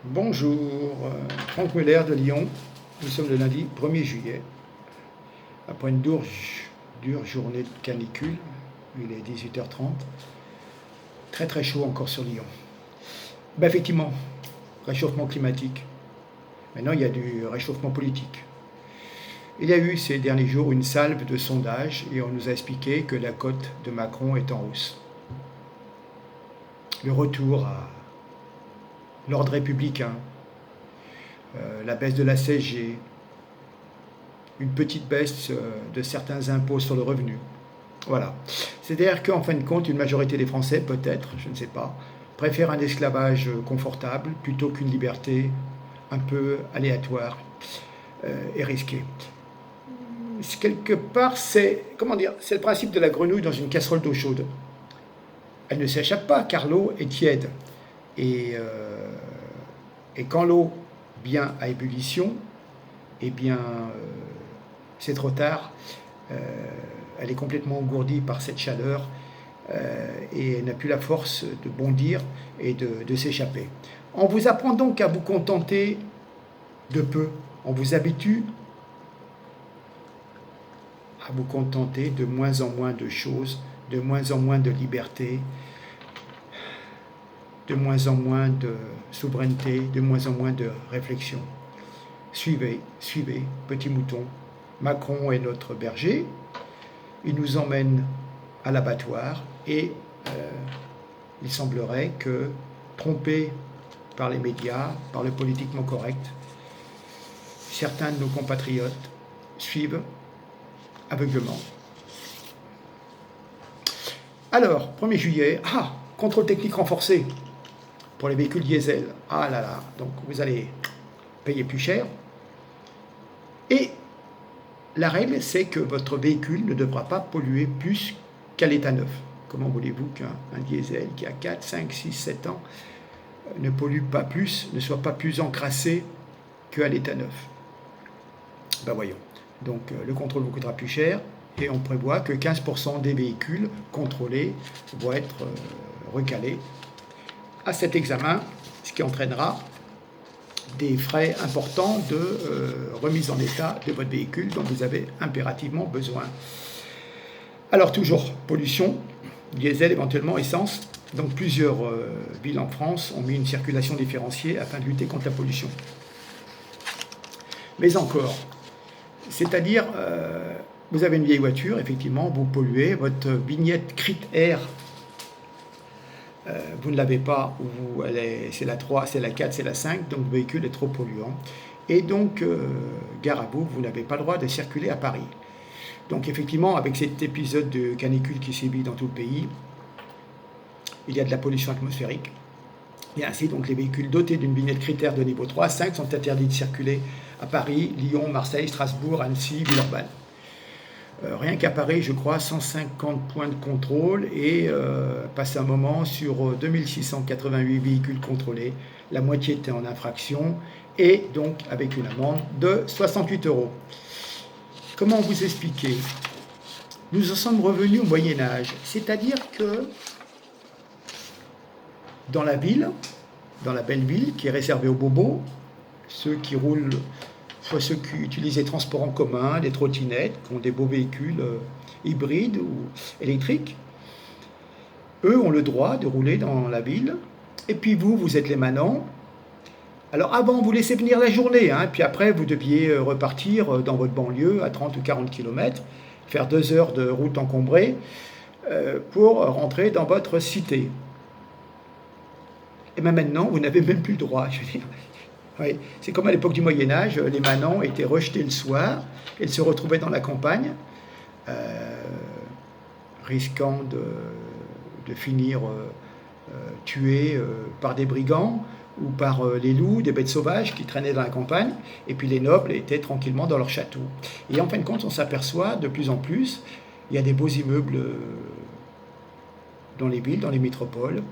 Bonjour, Franck Muller de Lyon. Nous sommes le lundi 1er juillet. Après une dure journée de canicule, il est 18h30. Très très chaud encore sur Lyon. Effectivement, réchauffement climatique. Maintenant, il y a du réchauffement politique. Il y a eu ces derniers jours une salve de sondages et on nous a expliqué que la cote de Macron est en hausse. Le retour à l'ordre républicain, la baisse de la CSG, une petite baisse de certains impôts sur le revenu. Voilà. C'est-à-dire qu'en fin de compte, une majorité des Français, peut-être, je ne sais pas, préfèrent un esclavage confortable plutôt qu'une liberté un peu aléatoire et risquée. Quelque part, c'est le principe de la grenouille dans une casserole d'eau chaude. Elle ne s'échappe pas car l'eau est tiède. Et quand l'eau vient à ébullition, eh bien, c'est trop tard. Elle est complètement engourdie par cette chaleur et elle n'a plus la force de bondir et de s'échapper. On vous apprend donc à vous contenter de peu. On vous habitue à vous contenter de moins en moins de choses, de moins en moins de liberté, de moins en moins de souveraineté, de moins en moins de réflexion. Suivez, petit mouton. Macron est notre berger. Il nous emmène à l'abattoir et il semblerait que, trompés par les médias, par le politiquement correct, certains de nos compatriotes suivent aveuglement. Alors, 1er juillet, contrôle technique renforcé pour les véhicules diesel. Ah là là, donc vous allez payer plus cher. Et la règle, c'est que votre véhicule ne devra pas polluer plus qu'à l'état neuf. Comment voulez-vous qu'un diesel qui a 4, 5, 6, 7 ans ne pollue pas plus, ne soit pas plus encrassé qu'à l'état neuf? Voyons. Donc le contrôle vous coûtera plus cher et on prévoit que 15% des véhicules contrôlés vont être recalés à cet examen, ce qui entraînera des frais importants de remise en état de votre véhicule dont vous avez impérativement besoin. Alors toujours, pollution, diesel, éventuellement essence. Donc plusieurs villes en France ont mis une circulation différenciée afin de lutter contre la pollution. Mais encore, c'est-à-dire, vous avez une vieille voiture, effectivement, vous polluez, votre vignette Crit-Air, vous ne l'avez pas, c'est la 3, c'est la 4, c'est la 5, donc le véhicule est trop polluant. Et donc, gare à vous, vous n'avez pas le droit de circuler à Paris. Donc effectivement, avec cet épisode de canicule qui sévit dans tout le pays, il y a de la pollution atmosphérique. Et ainsi, donc, les véhicules dotés d'une vignette Crit-Air de niveau 3 à 5 sont interdits de circuler à Paris, Lyon, Marseille, Strasbourg, Annecy, Villeurbanne. Rien qu'à Paris, je crois, 150 points de contrôle et passe un moment sur 2688 véhicules contrôlés. La moitié était en infraction et donc avec une amende de 68 €. Comment vous expliquer? Nous en sommes revenus au Moyen-Âge, c'est-à-dire que dans la ville, dans la belle ville qui est réservée aux bobos, ceux qui roulent, soit ceux qui utilisent les transports en commun, les trottinettes, qui ont des beaux véhicules hybrides ou électriques, eux ont le droit de rouler dans la ville. Et puis vous êtes les manants. Alors avant, vous laissez venir la journée, puis après, vous deviez repartir dans votre banlieue à 30 ou 40 km, faire 2 heures de route encombrée pour rentrer dans votre cité. Et maintenant, vous n'avez même plus le droit, je veux dire. Oui, c'est comme à l'époque du Moyen-Âge, les manants étaient rejetés le soir, ils se retrouvaient dans la campagne, risquant de finir tués par des brigands ou par les loups, des bêtes sauvages qui traînaient dans la campagne, et puis les nobles étaient tranquillement dans leur château. Et en fin de compte, on s'aperçoit de plus en plus, il y a des beaux immeubles dans les villes, dans les métropoles,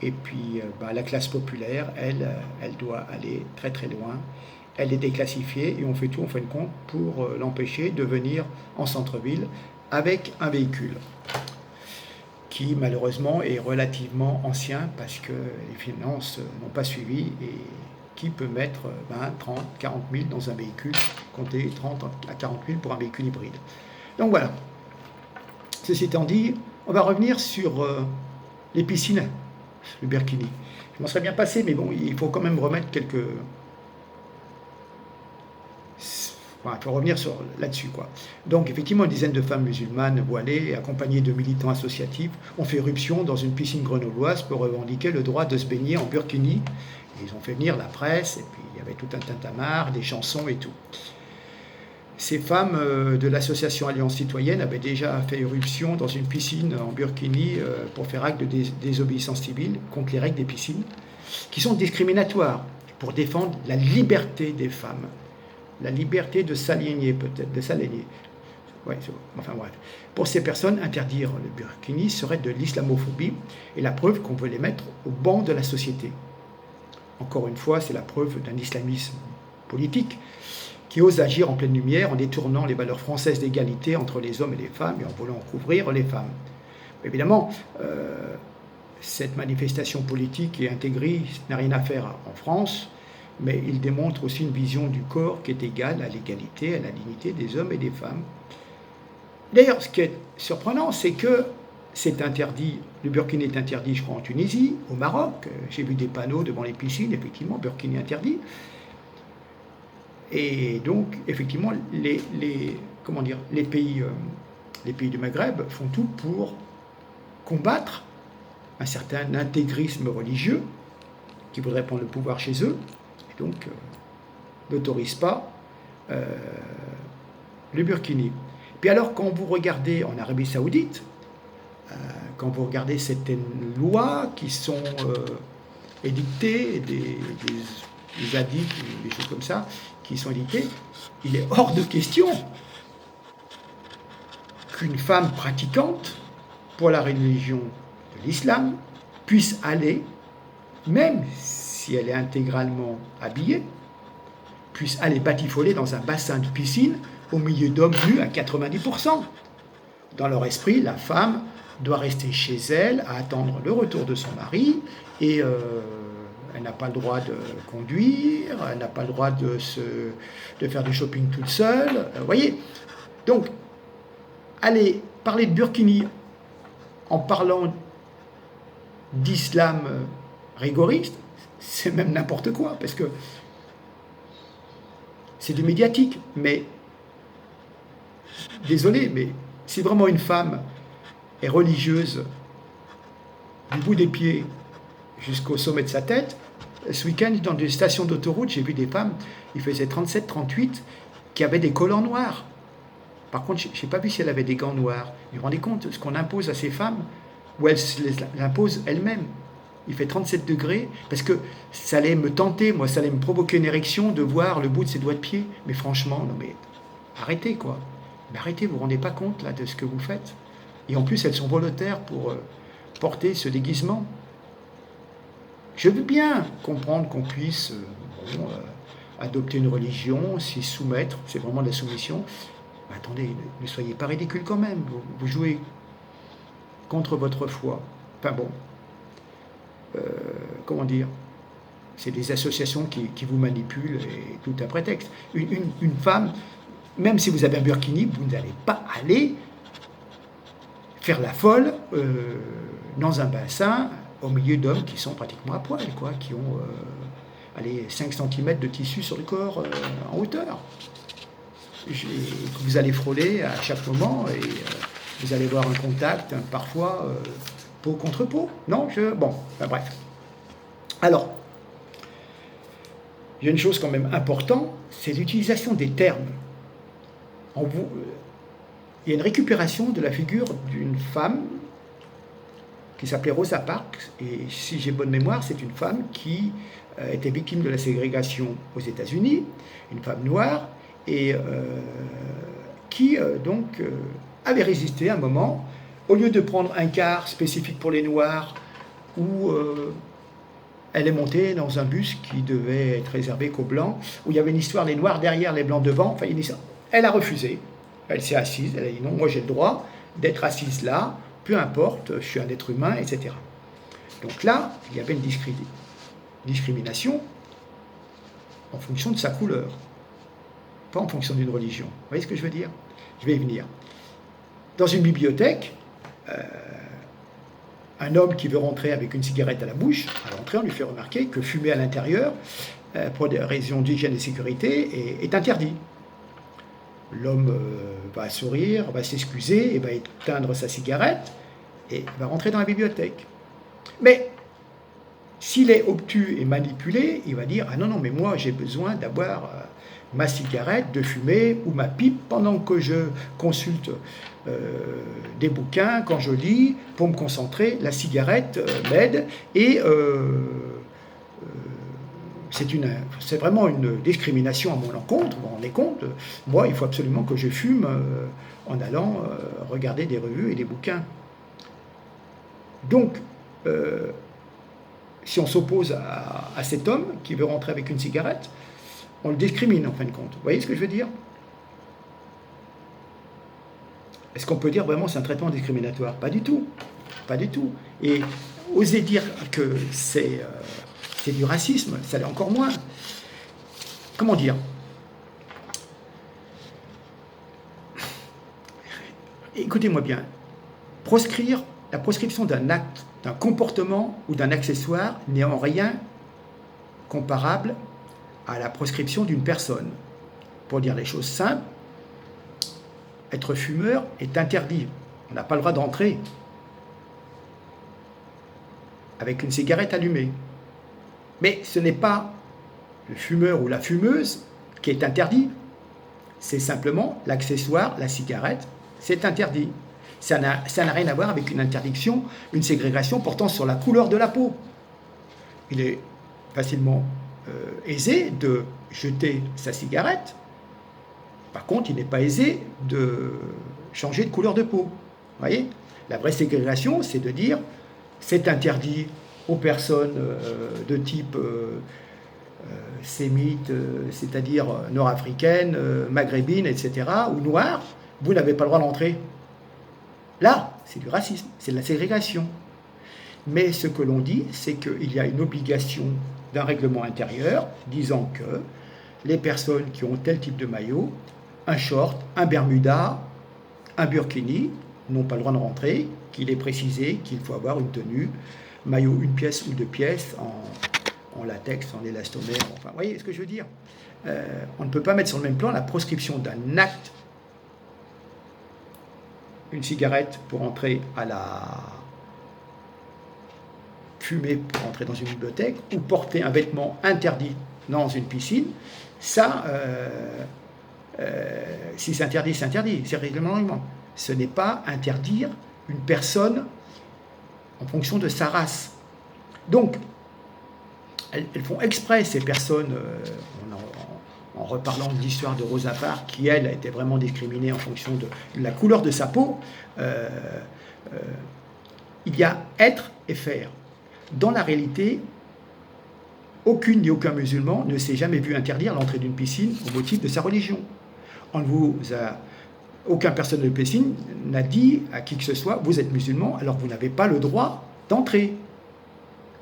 et puis la classe populaire, elle doit aller très très loin. Elle est déclassifiée et on fait tout en fin de compte pour l'empêcher de venir en centre-ville avec un véhicule qui malheureusement est relativement ancien parce que les finances n'ont pas suivi et qui peut mettre 20, 30, 40 000 dans un véhicule, comptez 30 à 40 000 pour un véhicule hybride. Donc voilà. Ceci étant dit, on va revenir sur les piscines, le Burkini. Je m'en serais bien passé, mais bon, il faut quand même remettre quelques... Enfin, il faut revenir là-dessus, quoi. Donc, effectivement, une dizaine de femmes musulmanes voilées, accompagnées de militants associatifs, ont fait éruption dans une piscine grenobloise pour revendiquer le droit de se baigner en burkini. Et ils ont fait venir la presse, et puis il y avait tout un tintamarre, des chansons et tout. Ces femmes de l'association Alliance Citoyenne avaient déjà fait éruption dans une piscine en burkini pour faire acte de désobéissance civile contre les règles des piscines, qui sont discriminatoires, pour défendre la liberté des femmes. La liberté de s'aligner, peut-être, de s'aligner. Ouais, enfin bref. Pour ces personnes, interdire le burkini serait de l'islamophobie et la preuve qu'on veut les mettre au banc de la société. Encore une fois, c'est la preuve d'un islamisme politique qui ose agir en pleine lumière en détournant les valeurs françaises d'égalité entre les hommes et les femmes et en voulant couvrir les femmes. Évidemment, cette manifestation politique et intégriste n'a rien à faire en France, mais il démontre aussi une vision du corps qui est égale à l'égalité, à la dignité des hommes et des femmes. D'ailleurs, ce qui est surprenant, c'est que c'est interdit, le burkini est interdit, je crois, en Tunisie, au Maroc. J'ai vu des panneaux devant les piscines, effectivement, burkini interdit. Et donc, effectivement, les pays du Maghreb font tout pour combattre un certain intégrisme religieux qui voudrait prendre le pouvoir chez eux. Donc, n'autorise pas le burkini. Puis alors, quand vous regardez en Arabie Saoudite, quand vous regardez certaines lois qui sont édictées, des hadiths, des choses comme ça, qui sont édictées, il est hors de question qu'une femme pratiquante pour la religion de l'islam puisse aller, même si elle est intégralement habillée, puisse aller batifoler dans un bassin de piscine au milieu d'hommes nus à 90%. Dans leur esprit, la femme doit rester chez elle à attendre le retour de son mari et elle n'a pas le droit de conduire, elle n'a pas le droit de faire du shopping toute seule. Vous voyez? Donc, aller parler de burkini en parlant d'islam rigoriste, c'est même n'importe quoi, parce que c'est du médiatique. Mais, désolé, mais si vraiment une femme est religieuse du bout des pieds jusqu'au sommet de sa tête, ce week-end, dans des stations d'autoroute, j'ai vu des femmes, il faisait 37-38, qui avaient des collants noirs. Par contre, je n'ai pas vu si elle avait des gants noirs. Vous vous rendez compte ce qu'on impose à ces femmes, ou elles l'imposent elles-mêmes. Il fait 37 degrés, parce que ça allait me tenter, moi, ça allait me provoquer une érection de voir le bout de ses doigts de pied. Mais franchement, non mais, arrêtez quoi. Mais arrêtez, vous ne vous rendez pas compte là de ce que vous faites. Et en plus, elles sont volontaires pour porter ce déguisement. Je veux bien comprendre qu'on puisse adopter une religion, s'y soumettre, c'est vraiment de la soumission. Mais attendez, ne soyez pas ridicule quand même, vous jouez contre votre foi. Enfin bon, comment dire, c'est des associations qui vous manipulent et tout un prétexte. Une femme, même si vous avez un burkini, vous n'allez pas aller faire la folle dans un bassin au milieu d'hommes qui sont pratiquement à poil, quoi, qui ont 5 cm de tissu sur le corps en hauteur. Vous allez frôler à chaque moment et vous allez voir un contact, parfois peau contre peau. Non, bon, enfin, bref. Alors, il y a une chose quand même importante, c'est l'utilisation des termes. Il y a une récupération de la figure d'une femme qui s'appelait Rosa Parks, et si j'ai bonne mémoire, c'est une femme qui était victime de la ségrégation aux États-Unis, une femme noire, et qui avait résisté un moment, au lieu de prendre un car spécifique pour les Noirs, où elle est montée dans un bus qui devait être réservé qu'aux Blancs, où il y avait une histoire, les Noirs derrière, les Blancs devant, enfin, elle a refusé, elle s'est assise, elle a dit non, moi j'ai le droit d'être assise là, peu importe, je suis un être humain, etc. Donc là, il y avait une discrimination en fonction de sa couleur, pas en fonction d'une religion. Vous voyez ce que je veux dire? Je vais y venir. Dans une bibliothèque, un homme qui veut rentrer avec une cigarette à la bouche, à l'entrée, on lui fait remarquer que fumer à l'intérieur, pour des raisons d'hygiène et de sécurité, est interdit. L'homme va sourire, va s'excuser, et va éteindre sa cigarette, et va rentrer dans la bibliothèque. Mais s'il est obtus et manipulé, il va dire « Ah non, non, mais moi j'ai besoin d'avoir ma cigarette, de fumer, ou ma pipe pendant que je consulte des bouquins, quand je lis, pour me concentrer, la cigarette m'aide, et c'est vraiment une discrimination à mon encontre, vous vous rendez compte? Moi, il faut absolument que je fume en allant regarder des revues et des bouquins. » Donc, si on s'oppose à cet homme qui veut rentrer avec une cigarette, on le discrimine en fin de compte. Vous voyez ce que je veux dire? Est-ce qu'on peut dire vraiment c'est un traitement discriminatoire? Pas du tout. Pas du tout. Et oser dire que c'est du racisme, ça l'est encore moins. Comment dire? Écoutez-moi bien. La proscription d'un acte, d'un comportement ou d'un accessoire n'est en rien comparable à la proscription d'une personne. Pour dire les choses simples, être fumeur est interdit. On n'a pas le droit d'entrer avec une cigarette allumée. Mais ce n'est pas le fumeur ou la fumeuse qui est interdit. C'est simplement l'accessoire, la cigarette, c'est interdit. Ça n'a rien à voir avec une interdiction, une ségrégation portant sur la couleur de la peau. Il est facilement aisé de jeter sa cigarette. Par contre, il n'est pas aisé de changer de couleur de peau. Vous voyez? La vraie ségrégation, c'est de dire c'est interdit aux personnes de type sémite, c'est-à-dire nord-africaine, maghrébine, etc., ou noire, vous n'avez pas le droit d'entrer. Là, c'est du racisme, c'est de la ségrégation. Mais ce que l'on dit, c'est qu'il y a une obligation d'un règlement intérieur disant que les personnes qui ont tel type de maillot, un short, un bermuda, un burkini, n'ont pas le droit de rentrer, qu'il est précisé qu'il faut avoir une tenue, maillot une pièce ou deux pièces, en latex, en élastomère, enfin, vous voyez ce que je veux dire? On ne peut pas mettre sur le même plan la proscription d'un acte, une cigarette pour entrer à la fumer pour entrer dans une bibliothèque, ou porter un vêtement interdit dans une piscine. Ça, si c'est interdit, c'est réglementairement. Ce n'est pas interdire une personne en fonction de sa race. Donc, elles font exprès, ces personnes, en reparlant de l'histoire de Rosa Parks, qui, elle, a été vraiment discriminée en fonction de la couleur de sa peau. Il y a être et faire. Dans la réalité, aucune ni aucun musulman ne s'est jamais vu interdire l'entrée d'une piscine au motif de sa religion. Aucun personne de piscine n'a dit à qui que ce soit, vous êtes musulman, alors vous n'avez pas le droit d'entrer.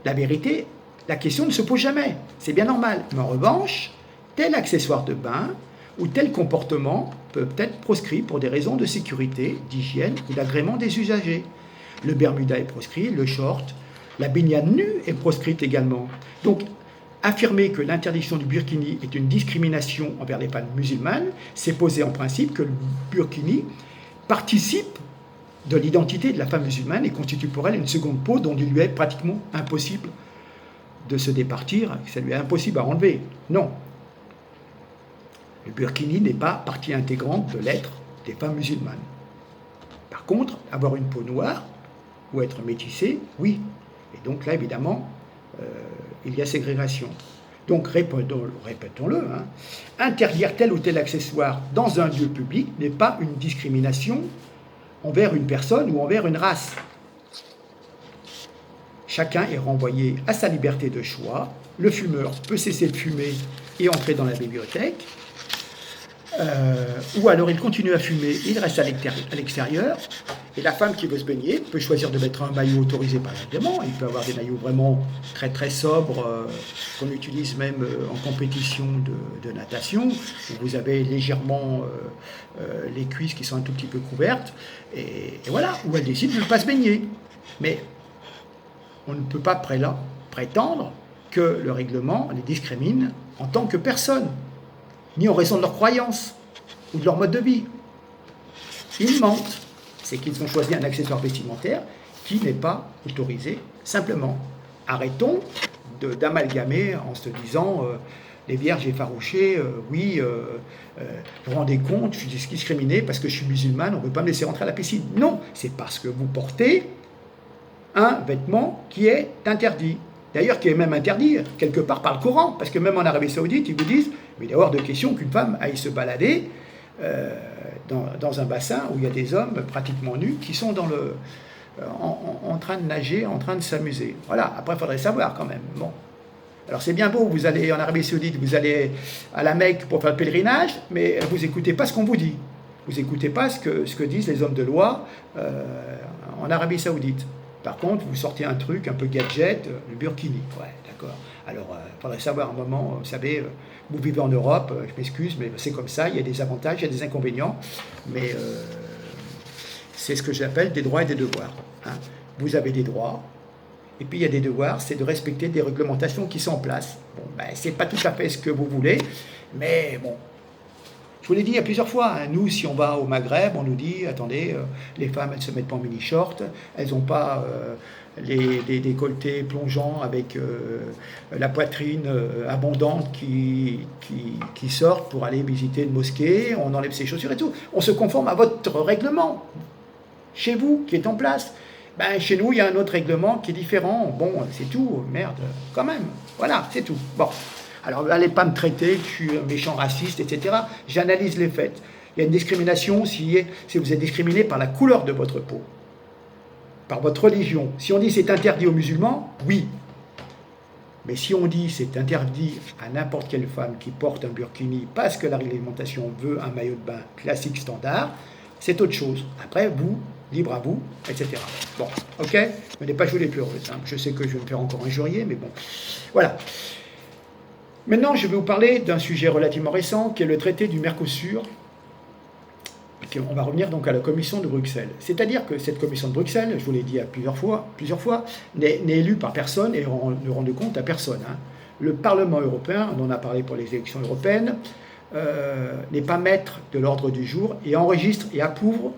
La vérité, la question ne se pose jamais, c'est bien normal. Mais en revanche, tel accessoire de bain ou tel comportement peut être proscrit pour des raisons de sécurité, d'hygiène ou d'agrément des usagers. Le bermuda est proscrit, le short, la baignade nue est proscrite également. Donc, affirmer que l'interdiction du burkini est une discrimination envers les femmes musulmanes, c'est poser en principe que le burkini participe de l'identité de la femme musulmane et constitue pour elle une seconde peau dont il lui est pratiquement impossible de se départir, que ça lui est impossible à enlever. Non. Le burkini n'est pas partie intégrante de l'être des femmes musulmanes. Par contre, avoir une peau noire ou être métissé, oui. Et donc là, évidemment, il y a ségrégation. Donc, répétons-le, interdire tel ou tel accessoire dans un lieu public n'est pas une discrimination envers une personne ou envers une race. Chacun est renvoyé à sa liberté de choix. Le fumeur peut cesser de fumer et entrer dans la bibliothèque. Ou alors il continue à fumer, il reste à l'extérieur. Et la femme qui veut se baigner peut choisir de mettre un maillot autorisé par le règlement. Il peut avoir des maillots vraiment très très sobres qu'on utilise même en compétition de natation, où vous avez légèrement les cuisses qui sont un tout petit peu couvertes. Et voilà, où elle décide de ne pas se baigner. Mais on ne peut pas prétendre que le règlement les discrimine en tant que personne, ni en raison de leur croyance ou de leur mode de vie. Ils mentent. C'est qu'ils ont choisi un accessoire vestimentaire qui n'est pas autorisé, simplement. Arrêtons d'amalgamer en se disant les vierges effarouchées, oui, vous vous rendez compte, je suis discriminé parce que je suis musulmane, on ne peut pas me laisser rentrer à la piscine. Non, c'est parce que vous portez un vêtement qui est interdit. D'ailleurs, qui est même interdit quelque part par le Coran, parce que même en Arabie Saoudite, ils vous disent, mais il est hors de question qu'une femme aille se balader dans un bassin où il y a des hommes pratiquement nus qui sont en train de nager, en train de s'amuser. Voilà, après il faudrait savoir quand même. Bon. Alors c'est bien beau, vous allez en Arabie Saoudite, vous allez à la Mecque pour faire le pèlerinage, mais vous n'écoutez pas ce qu'on vous dit. Vous n'écoutez pas ce que disent les hommes de loi en Arabie Saoudite. Par contre, vous sortez un truc un peu gadget, le burkini. Ouais, d'accord. Alors, il faudrait savoir un moment, vous savez, vous vivez en Europe, je m'excuse, mais c'est comme ça, il y a des avantages, il y a des inconvénients, mais c'est ce que j'appelle des droits et des devoirs. Hein. Vous avez des droits, et puis il y a des devoirs, c'est de respecter des réglementations qui sont en place. Bon, ben, c'est pas tout à fait ce que vous voulez, mais bon, je vous l'ai dit il y a plusieurs fois, hein, nous, si on va au Maghreb, on nous dit, attendez, les femmes, elles ne se mettent pas en mini-short, elles n'ont pas les décolletés plongeants avec la poitrine abondante qui sortent pour aller visiter une mosquée, on enlève ses chaussures et tout. On se conforme à votre règlement, chez vous, qui est en place. Ben, chez nous, il y a un autre règlement qui est différent. Bon, c'est tout, merde, quand même. Voilà, c'est tout. Bon. Alors, n'allez pas me traiter que je suis un méchant raciste, etc. J'analyse les faits. Il y a une discrimination si vous êtes discriminé par la couleur de votre peau, par votre religion. Si on dit c'est interdit aux musulmans, oui. Mais si on dit c'est interdit à n'importe quelle femme qui porte un burkini parce que la réglementation veut un maillot de bain classique standard, c'est autre chose. Après, vous, libre à vous, etc. Bon, ok. Ne pas jouer les pleureuses. Hein. Je sais que je vais me faire encore injurier, mais bon. Voilà. Maintenant, je vais vous parler d'un sujet relativement récent, qui est le traité du Mercosur. On va revenir donc à la commission de Bruxelles. C'est-à-dire que cette commission de Bruxelles, je vous l'ai dit plusieurs fois, n'est élue par personne et ne rend de compte à personne. Hein. Le Parlement européen, on en a parlé pour les élections européennes, n'est pas maître de l'ordre du jour et enregistre et approuve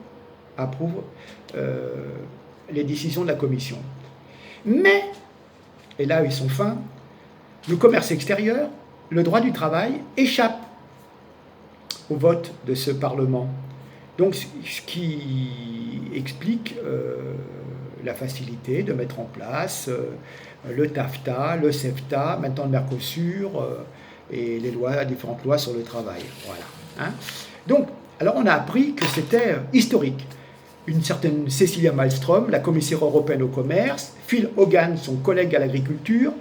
les décisions de la commission. Mais, et là ils sont fins, le commerce extérieur, le droit du travail échappe au vote de ce Parlement. Donc, ce qui explique la facilité de mettre en place le TAFTA, le CEFTA, maintenant le Mercosur et les différentes lois sur le travail. Voilà. Hein. Donc, alors on a appris que c'était historique. Une certaine Cecilia Malmström, la commissaire européenne au commerce, Phil Hogan, son collègue à l'agriculture,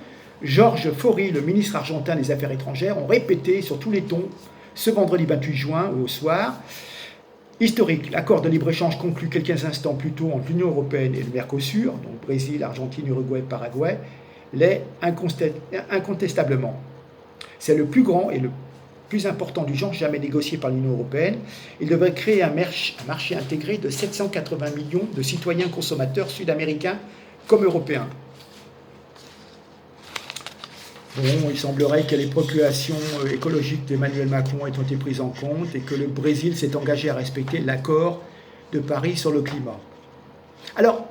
Georges Faury, le ministre argentin des Affaires étrangères, ont répété sur tous les tons, ce vendredi 28 juin au soir, historique, l'accord de libre-échange conclu quelques instants plus tôt entre l'Union européenne et le Mercosur, donc Brésil, Argentine, Uruguay, Paraguay, l'est incontestablement. C'est le plus grand et le plus important du genre jamais négocié par l'Union européenne. Il devrait créer un marché intégré de 780 millions de citoyens consommateurs sud-américains comme européens. Bon, il semblerait que les préoccupations écologiques d'Emmanuel Macron aient été prises en compte et que le Brésil s'est engagé à respecter l'accord de Paris sur le climat. Alors,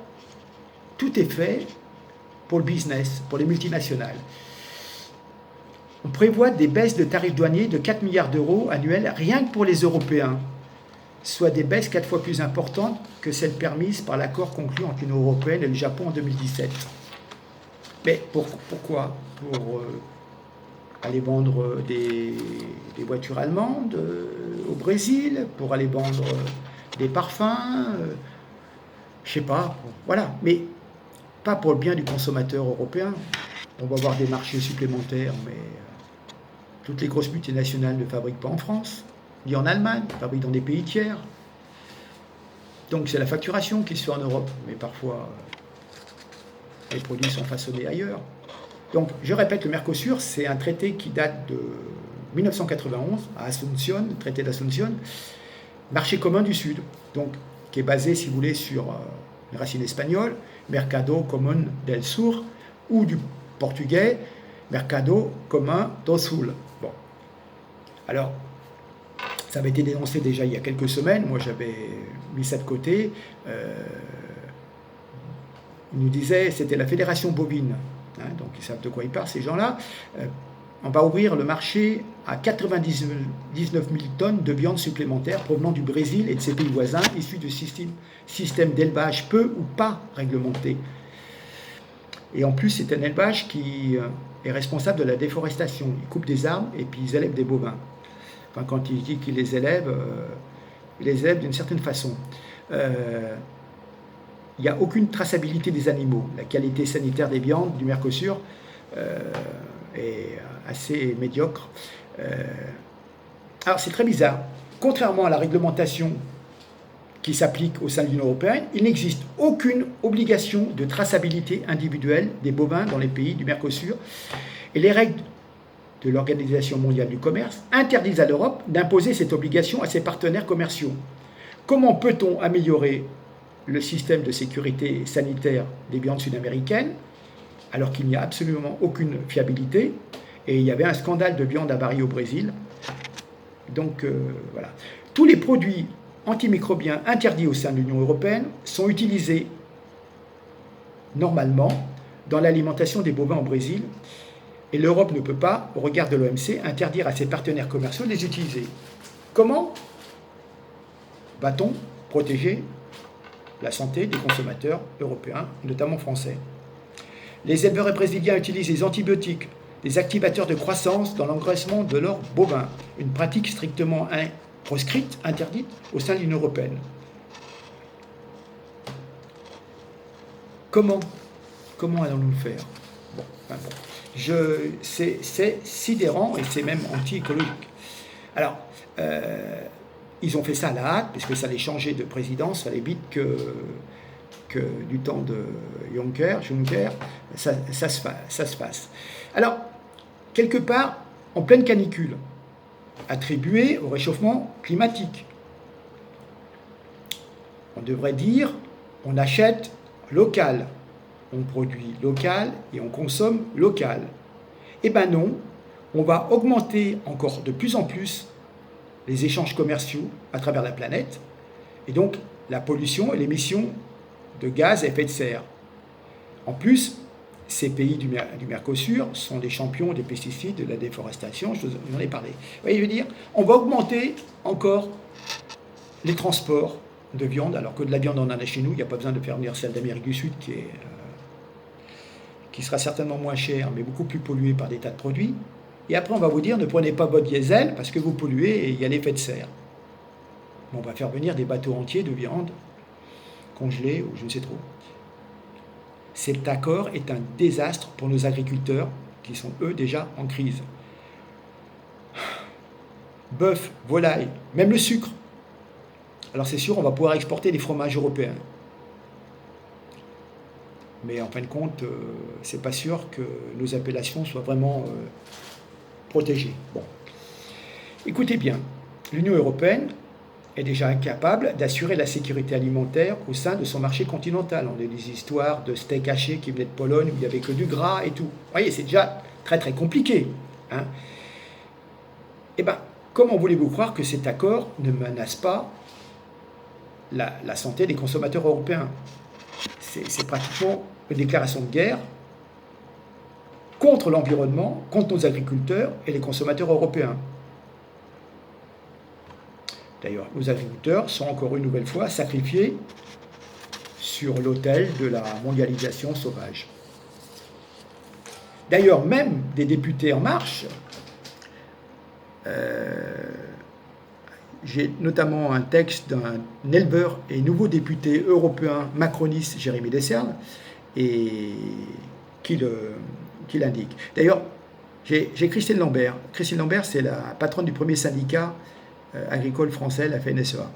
tout est fait pour le business, pour les multinationales. On prévoit des baisses de tarifs douaniers de 4 milliards d'euros annuels rien que pour les Européens, soit des baisses 4 fois plus importantes que celles permises par l'accord conclu entre l'Union européenne et le Japon en 2017. Mais pourquoi ? Pour aller vendre des voitures allemandes au Brésil, pour aller vendre des parfums, je sais pas, voilà. Mais pas pour le bien du consommateur européen. On va avoir des marchés supplémentaires, mais toutes les grosses multinationales ne fabriquent pas en France, ni en Allemagne, fabriquent dans des pays tiers. Donc c'est la facturation qui se fait en Europe, mais parfois les produits sont façonnés ailleurs. Donc je répète, le Mercosur, c'est un traité qui date de 1991 à Asunción, le traité d'Asunción, marché commun du Sud, donc qui est basé, si vous voulez, sur une racine espagnole, Mercado Común del Sur, ou du portugais, Mercado Común do Sul. Bon. Alors, ça avait été dénoncé déjà il y a quelques semaines, moi j'avais mis ça de côté. Il nous disait, c'était la Fédération bovine, hein, donc ils savent de quoi ils parlent ces gens-là. On va ouvrir le marché à 99 000 tonnes de viande supplémentaire provenant du Brésil et de ses pays voisins, issus de systèmes d'élevage peu ou pas réglementés. Et en plus, c'est un élevage qui est responsable de la déforestation. Ils coupent des arbres et puis ils élèvent des bovins. Enfin, quand il dit qu'ils les élèvent d'une certaine façon. Il n'y a aucune traçabilité des animaux. La qualité sanitaire des viandes du Mercosur est assez médiocre. Alors c'est très bizarre. Contrairement à la réglementation qui s'applique au sein de l'Union européenne, il n'existe aucune obligation de traçabilité individuelle des bovins dans les pays du Mercosur. Et les règles de l'Organisation mondiale du commerce interdisent à l'Europe d'imposer cette obligation à ses partenaires commerciaux. Comment peut-on améliorer le système de sécurité sanitaire des viandes sud-américaines alors qu'il n'y a absolument aucune fiabilité? Et il y avait un scandale de viande avariée au Brésil. Donc voilà. Tous les produits antimicrobiens interdits au sein de l'Union européenne sont utilisés normalement dans l'alimentation des bovins au Brésil. Et l'Europe ne peut pas, au regard de l'OMC, interdire à ses partenaires commerciaux de les utiliser. Comment va-t-on protéger la santé des consommateurs européens, notamment français? Les éleveurs brésiliens utilisent des antibiotiques, des activateurs de croissance dans l'engraissement de leurs bovins, une pratique strictement proscrite, interdite au sein de l'Union européenne. Comment allons-nous le faire? C'est sidérant et c'est même anti-écologique. Alors, ils ont fait ça à la hâte, puisque ça allait changer de présidence, ça allait vite que du temps de Juncker, ça se passe. Alors, quelque part, en pleine canicule, attribuée au réchauffement climatique, on devrait dire, on achète local, on produit local et on consomme local. Eh bien non, on va augmenter encore de plus en plus les échanges commerciaux à travers la planète, et donc la pollution et l'émission de gaz à effet de serre. En plus, ces pays du Mercosur sont des champions des pesticides, de la déforestation, je vous en ai parlé. Vous voyez, je veux dire, on va augmenter encore les transports de viande, alors que de la viande on en a chez nous, il n'y a pas besoin de faire venir celle d'Amérique du Sud qui sera certainement moins chère, mais beaucoup plus polluée par des tas de produits. Et après, on va vous dire, ne prenez pas votre diesel parce que vous polluez et il y a l'effet de serre. On va faire venir des bateaux entiers de viande congelée ou je ne sais trop. Cet accord est un désastre pour nos agriculteurs qui sont, eux, déjà en crise. Bœuf, volaille, même le sucre. Alors c'est sûr, on va pouvoir exporter des fromages européens. Mais en fin de compte, c'est pas sûr que nos appellations soient vraiment protégées. Bon. Écoutez bien, l'Union européenne est déjà incapable d'assurer la sécurité alimentaire au sein de son marché continental. On a des histoires de steak haché qui venaient de Pologne où il n'y avait que du gras et tout. Vous voyez, c'est déjà très très compliqué. Hein. Eh bien, comment voulez-vous croire que cet accord ne menace pas la santé des consommateurs européens? C'est pratiquement une déclaration de guerre contre l'environnement, contre nos agriculteurs et les consommateurs européens. D'ailleurs, nos agriculteurs sont encore une nouvelle fois sacrifiés sur l'autel de la mondialisation sauvage. D'ailleurs, même des députés En Marche, j'ai notamment un texte d'un éleveur et nouveau député européen macroniste, Jérémy Dessernes, et qui l'indique. D'ailleurs, j'ai Christine Lambert. Christine Lambert, c'est la patronne du premier syndicat agricole français, la FNSEA.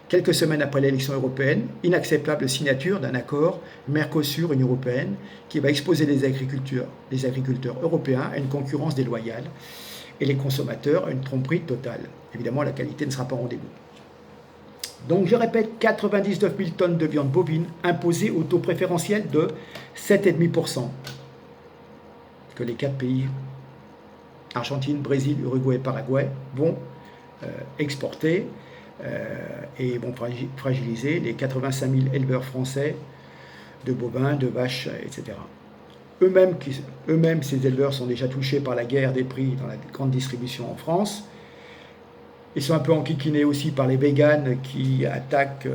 quelques semaines après l'élection européenne, inacceptable signature d'un accord Mercosur-Union européenne qui va exposer les agriculteurs européens à une concurrence déloyale et les consommateurs à une tromperie totale. Évidemment, la qualité ne sera pas au rendez-vous. Donc, je répète, 99 000 tonnes de viande bovine imposées au taux préférentiel de 7,5% que les 4 pays, Argentine, Brésil, Uruguay et Paraguay, vont exporter et vont fragiliser les 85 000 éleveurs français de bovins, de vaches, etc. Eux-mêmes, ces éleveurs sont déjà touchés par la guerre des prix dans la grande distribution en France. Ils sont un peu enquiquinés aussi par les véganes qui attaquent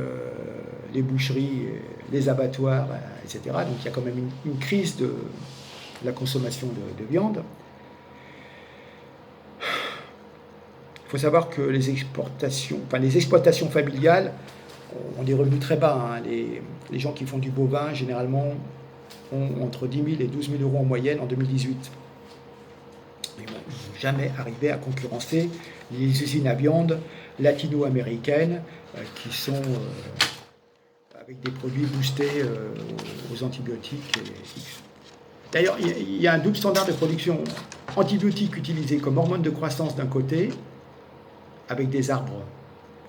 les boucheries, les abattoirs, etc. Donc il y a quand même une crise de la consommation de viande. Il faut savoir que les exploitations familiales ont des revenus très bas. Hein. Les gens qui font du bovin, généralement, ont entre 10 000 et 12 000 euros en moyenne en 2018. Mais bon, ils ne vont jamais arriver à concurrencer les usines à viande latino-américaines qui sont avec des produits boostés aux antibiotiques. D'ailleurs, il y a un double standard de production. Antibiotiques utilisés comme hormones de croissance d'un côté, avec des arbres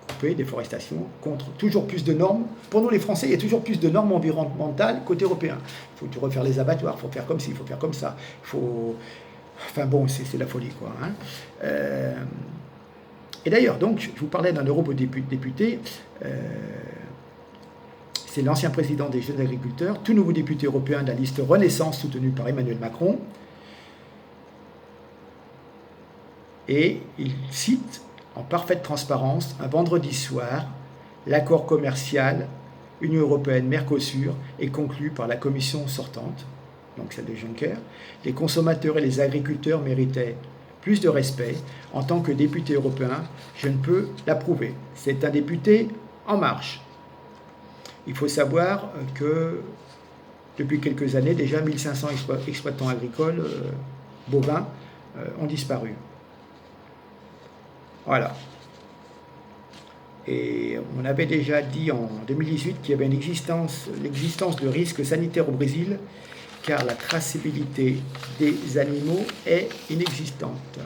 coupés, déforestation, contre toujours plus de normes. Pour nous les Français, il y a toujours plus de normes environnementales côté européen. Il faut refaire les abattoirs, il faut faire comme ci, il faut faire comme ça. Enfin bon, c'est la folie, quoi. Hein. Et d'ailleurs, donc, je vous parlais d'un eurodéputé, c'est l'ancien président des Jeunes Agriculteurs, tout nouveau député européen de la liste Renaissance soutenue par Emmanuel Macron. Et il cite en parfaite transparence, un vendredi soir, l'accord commercial Union européenne-Mercosur est conclu par la commission sortante, donc celle de Juncker. Les consommateurs et les agriculteurs méritaient plus de respect. En tant que député européen, je ne peux l'approuver. C'est un député en marche. Il faut savoir que depuis quelques années, déjà 1500 exploitants agricoles bovins ont disparu. Voilà. Et on avait déjà dit en 2018 qu'il y avait l'existence de risques sanitaires au Brésil, car la traçabilité des animaux est inexistante.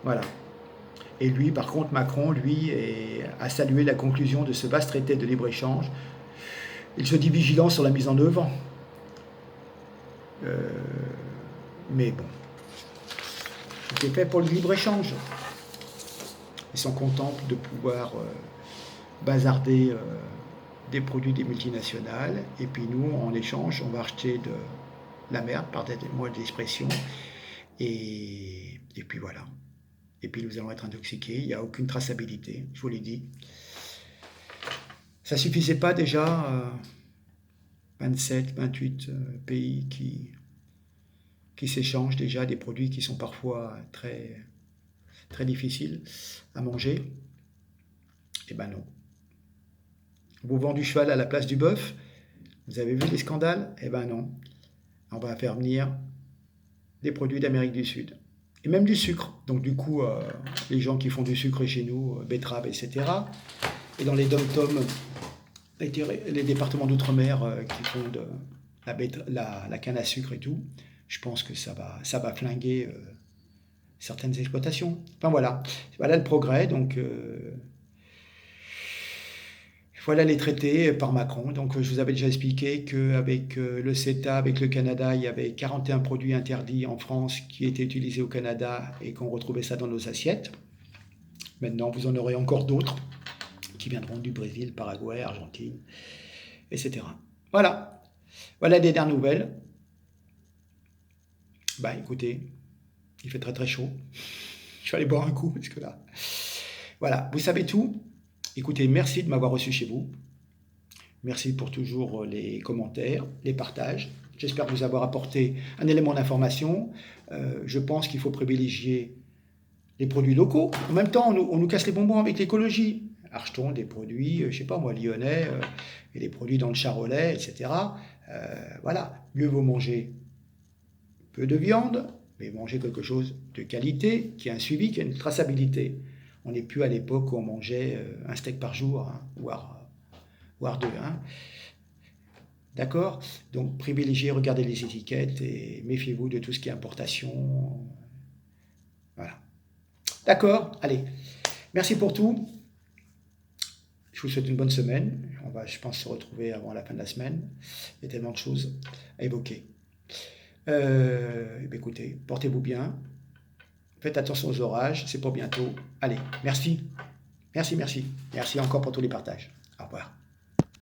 Voilà. Et lui, par contre, Macron, lui, a salué la conclusion de ce vaste traité de libre-échange. Il se dit vigilant sur la mise en œuvre. Mais bon, c'était fait pour le libre-échange. Ils sont contents de pouvoir bazarder des produits des multinationales. Et puis nous, en échange, on va acheter de la merde, pardonnez-moi de l'expression. Et puis voilà. Et puis nous allons être intoxiqués. Il n'y a aucune traçabilité, je vous l'ai dit. Ça ne suffisait pas déjà 27, 28 pays qui s'échangent déjà des produits qui sont parfois très, très difficiles à manger. Eh ben non. Vous vendez du cheval à la place du bœuf. Vous avez vu les scandales? Eh ben non. On va faire venir des produits d'Amérique du Sud. Et même du sucre. Donc du coup, les gens qui font du sucre chez nous, betteraves, etc. Et dans les dom-toms, les départements d'outre-mer qui font de la canne à sucre et tout, je pense que ça va flinguer certaines exploitations. Enfin voilà le progrès. Donc voilà les traités par Macron. Donc je vous avais déjà expliqué qu'avec le CETA, avec le Canada, il y avait 41 produits interdits en France qui étaient utilisés au Canada et qu'on retrouvait ça dans nos assiettes. Maintenant, vous en aurez encore d'autres qui viendront du Brésil, Paraguay, Argentine, etc. Voilà les dernières nouvelles. Écoutez, il fait très très chaud. Je vais aller boire un coup parce que là... Voilà, vous savez tout. Écoutez, merci de m'avoir reçu chez vous. Merci pour toujours les commentaires, les partages. J'espère vous avoir apporté un élément d'information. Je pense qu'il faut privilégier les produits locaux. En même temps, on nous casse les bonbons avec l'écologie. Achetons des produits, je ne sais pas moi, lyonnais, et des produits dans le Charolais, etc. Voilà, mieux vaut manger peu de viande, mais manger quelque chose de qualité, qui a un suivi, qui a une traçabilité. On n'est plus à l'époque où on mangeait un steak par jour, hein, voire deux. Hein. D'accord? Donc privilégiez, regardez les étiquettes et méfiez-vous de tout ce qui est importation. Voilà. D'accord? Allez. Merci pour tout. Je vous souhaite une bonne semaine. On va, je pense, se retrouver avant la fin de la semaine. Il y a tellement de choses à évoquer. Écoutez, portez-vous bien. Faites attention aux orages. C'est pour bientôt. Allez, merci. Merci, merci. Merci encore pour tous les partages. Au revoir.